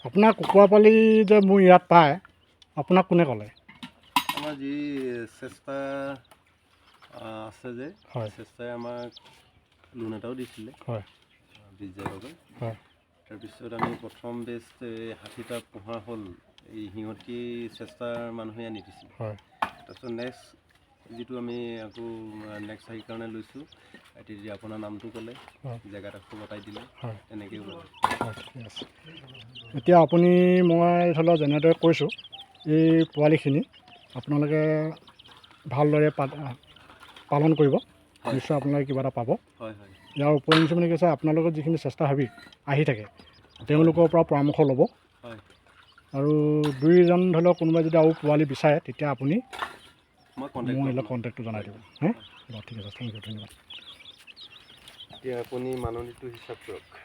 আপোনাৰ কুকুৰা পোৱালি যে মোৰ ইয়াত পায় আপোনাক কোনে ক'লে? আমাৰ যি চেষ্টা আছে যে হয় চেষ্টাই আমাক লোন এটাও দিছিলে হয় 20,000 টকা। হয় তাৰপিছত আমি প্ৰথম বেষ্ট 60টা পোহা হ'ল এই সিহঁতি চেষ্টাৰ মানুহে আনি দিছিল। হয় তাৰপিছত নেক্সট যিটো আমি আকৌ নেক্সট হেৰি কাৰণে লৈছোঁ তেতিয়া আপোনাৰ নামটো ক'লে জেগাডোখৰ বটাই দিলে হয় তেনেকৈও ল'লে। হয় ঠিক আছে। এতিয়া আপুনি মই ধৰি লওক যেনেদৰে কৈছোঁ এই পোৱালিখিনি আপোনালোকে ভালদৰে পালন কৰিব, নিশ্চয় আপোনালোকে কিবা এটা পাব। হয় হয় ইয়াৰ উপৰি মানে কৈছে আপোনালোকৰ যিখিনি চেষ্টাসেৱী আহি থাকে তেওঁলোকৰ পৰা পৰামৰ্শ ল'ব হয় আৰু 2জন ধৰি লওক কোনোবাই যদি আৰু পোৱালি বিচাৰে তেতিয়া আপুনি মই মোৰ এইবিলাক কণ্টেক্ট কণ্টেক্টটো জনাই দিব। হে ঠিক আছে, থেংক ইউ, ধন্যবাদ। এতিয়া আপুনি মাননীটো হিচাপ কৰক।